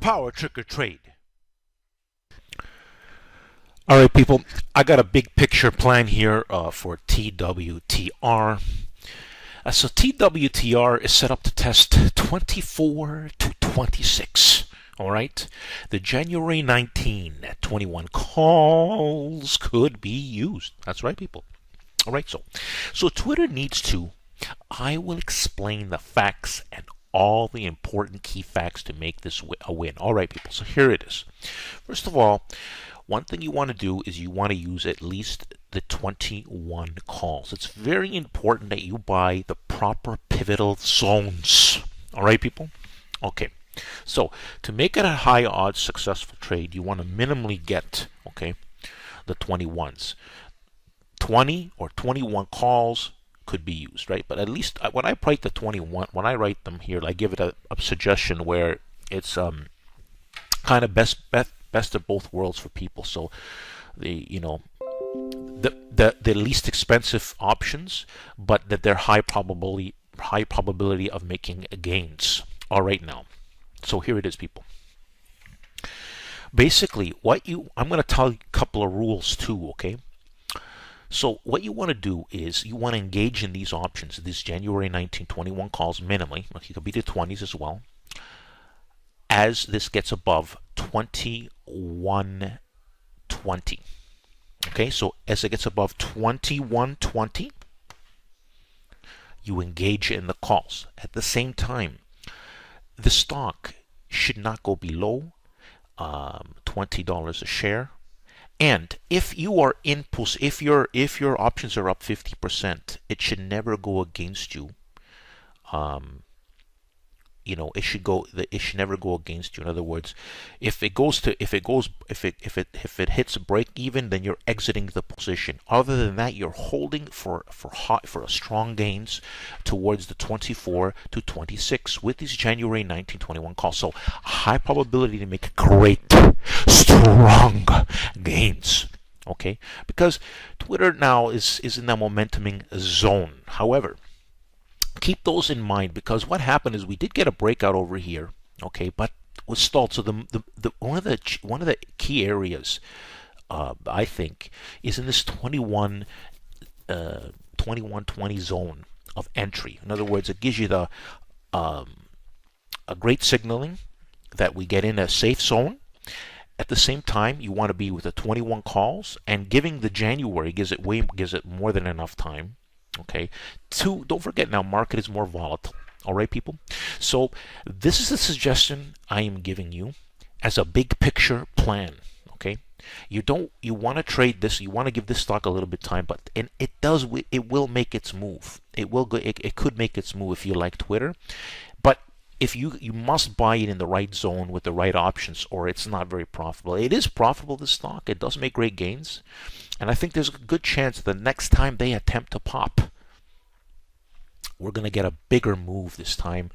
power trick or trade. All right, people, I got a big picture plan here for TWTR. So TWTR is set up to test 24 to 26. All right, the January 19 at 21 calls could be used. That's right, people. All right, so Twitter needs to. I will explain the facts and all the important key facts to make this a win. All right, people. So here it is. First of all, one thing you want to do is you want to use at least the 21 calls. It's very important that you buy the proper pivotal zones. All right, people? Okay. So to make it a high odds successful trade, you want to minimally get, okay, the 21s. 20 or 21 calls could be used, right? But at least when I write the 21, when I write them here, I give it a suggestion where it's kind of best of both worlds for people. So the least expensive options, but that they're high probability of making gains. All right, now. So here it is, people. Basically, I'm going to tell you a couple of rules too, okay? So what you want to do is you want to engage in these options, these January 1921 calls minimally. It could be the 20s as well. As this gets above 21.20. Okay, so as it gets above 21.20, you engage in the calls. At the same time, the stock should not go below $20 a share. And if you are if your options are up 50%, it should never go against you. It should never go against you. In other words, if it hits break even, then you're exiting the position. Other than that, you're holding for a strong gains towards the 24 to 26 with these January 1921 calls. So high probability to make great, strong gains. Okay, because Twitter now is in that momentuming zone. However, keep those in mind, because what happened is we did get a breakout over here, okay, but was stalled. So one of the key areas, I think, is in this 21-20 zone of entry. In other words, it gives you the a great signaling that we get in a safe zone. At the same time, you want to be with the 21 calls, and giving the January gives it more than enough time. Okay, don't forget now, market is more volatile. All right, people. So this is a suggestion I am giving you as a big picture plan. Okay, you want to trade this. You want to give this stock a little bit of time, but it will make its move. It could make its move if you like Twitter, but if you must buy it in the right zone with the right options, or it's not very profitable. It is profitable, this stock. It does make great gains. And I think there's a good chance the next time they attempt to pop, we're going to get a bigger move this time,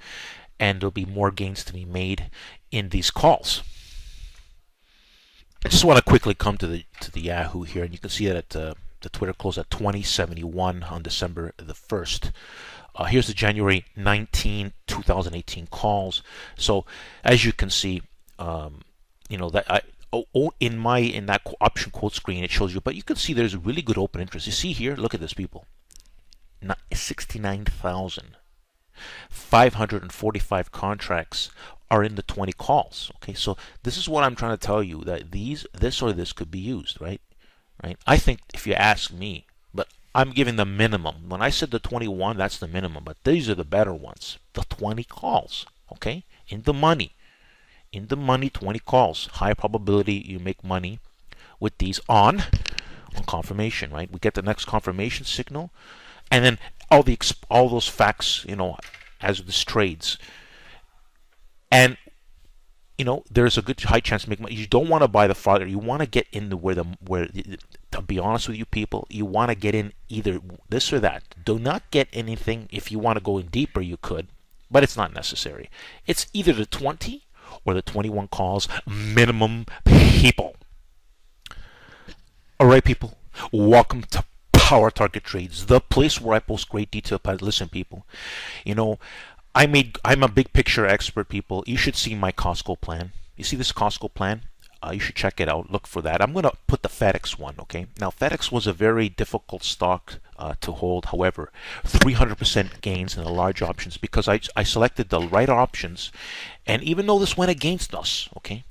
and there'll be more gains to be made in these calls. I just want to quickly come to the Yahoo here, and you can see that the Twitter closed at 2071 on December the 1st. Here's the January 19, 2018 calls. So as you can see, that in that option quote screen, it shows you, but you can see there's a really good open interest. You see here, look at this, people. 69,545 contracts are in the 20 calls. Okay, so this is what I'm trying to tell you, that this could be used, right? I think, if you ask me, but I'm giving the minimum. When I said the 21, that's the minimum, but these are the better ones. The 20 calls, okay, in the money. 20 calls. High probability you make money with these on confirmation, right? We get the next confirmation signal, and then all those facts, as this trades, and there's a good high chance to make money. You don't want to buy the farther. You want to get in where to be honest with you, people, you want to get in either this or that. Do not get anything. If you want to go in deeper, you could, but it's not necessary. It's either the 20 or the 21 calls minimum, people. All right, people, welcome to Power Target Trades, the place where I post great detail. Listen, people, I'm a big picture expert, people. You should see my Costco plan. You see this Costco plan? You should check it out. Look for that. I'm going to put the FedEx one, okay? Now, FedEx was a very difficult stock to hold. However, 300% gains in the large options because I selected the right options. And even though this went against us, okay,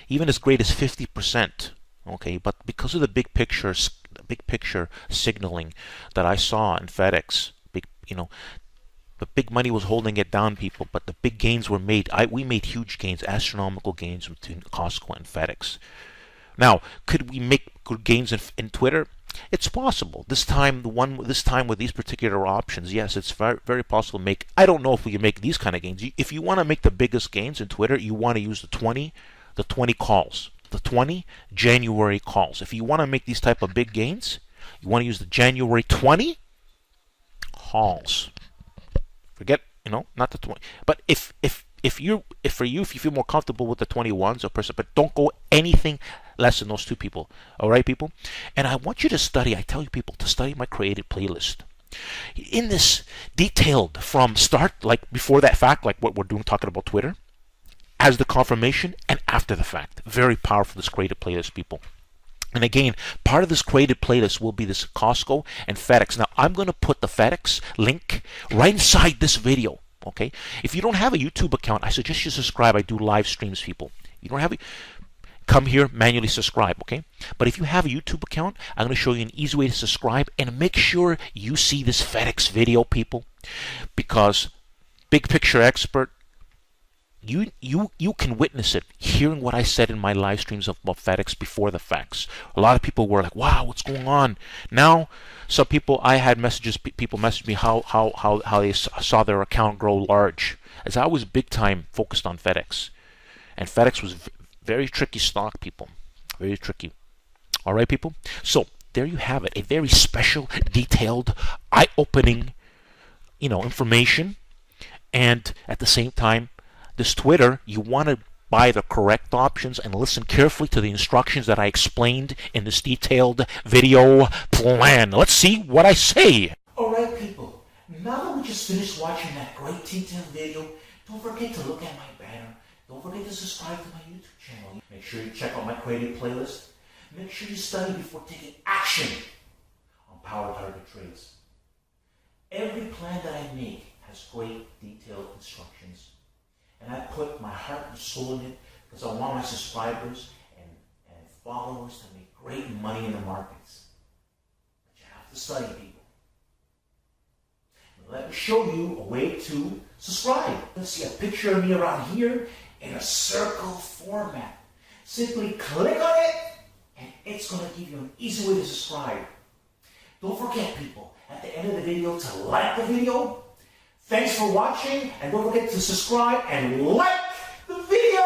even as great as 50%, okay, but because of the big picture signaling that I saw in FedEx, the big money was holding it down, people, but the big gains were made. We made huge gains, astronomical gains between Costco and FedEx. Now, could we make good gains in Twitter? It's possible. This time with these particular options, yes, it's very, very possible to make. I don't know if we can make these kind of gains. If you want to make the biggest gains in Twitter, you want to use the 20 calls, the 20 January calls. If you want to make these type of big gains, you want to use the January 20 calls. Forget, not the 20. But if you feel more comfortable with the 21s or person, but don't go anything less than those two people. All right, people? And I want you to study. I tell you people to study my created playlist. In this detailed from start, like before that fact, like what we're doing, talking about Twitter, as the confirmation and after the fact. Very powerful, this created playlist, people. And again, part of this created playlist will be this Costco and FedEx. Now, I'm going to put the FedEx link right inside this video, okay? If you don't have a YouTube account, I suggest you subscribe. I do live streams, people. You don't have it, come here, manually subscribe, okay? But if you have a YouTube account, I'm going to show you an easy way to subscribe and make sure you see this FedEx video, people, because big picture expert, you can witness it, hearing what I said in my live streams about FedEx before the facts. A lot of people were like, wow, what's going on? Now, some people, I had messages, people messaged me how they saw their account grow large. As I was big time focused on FedEx. And FedEx was very tricky stock, people. Very tricky. All right, people? So, there you have it. A very special, detailed, eye-opening, information. And at the same time, this Twitter, you want to buy the correct options and listen carefully to the instructions that I explained in this detailed video plan. Let's see what I say. Alright, people, now that we just finished watching that great detailed video, don't forget to look at my banner. Don't forget to subscribe to my YouTube channel. Make sure you check out my creative playlist. Make sure you study before taking action on power target trades. Every plan that I make has great detailed instructions. And I put my heart and soul in it because I want my subscribers and followers to make great money in the markets. But you have to study, people. Now let me show you a way to subscribe. You'll see a picture of me around here in a circle format. Simply click on it and it's going to give you an easy way to subscribe. Don't forget, people, at the end of the video to like the video. Thanks for watching, and don't forget to subscribe and like the video!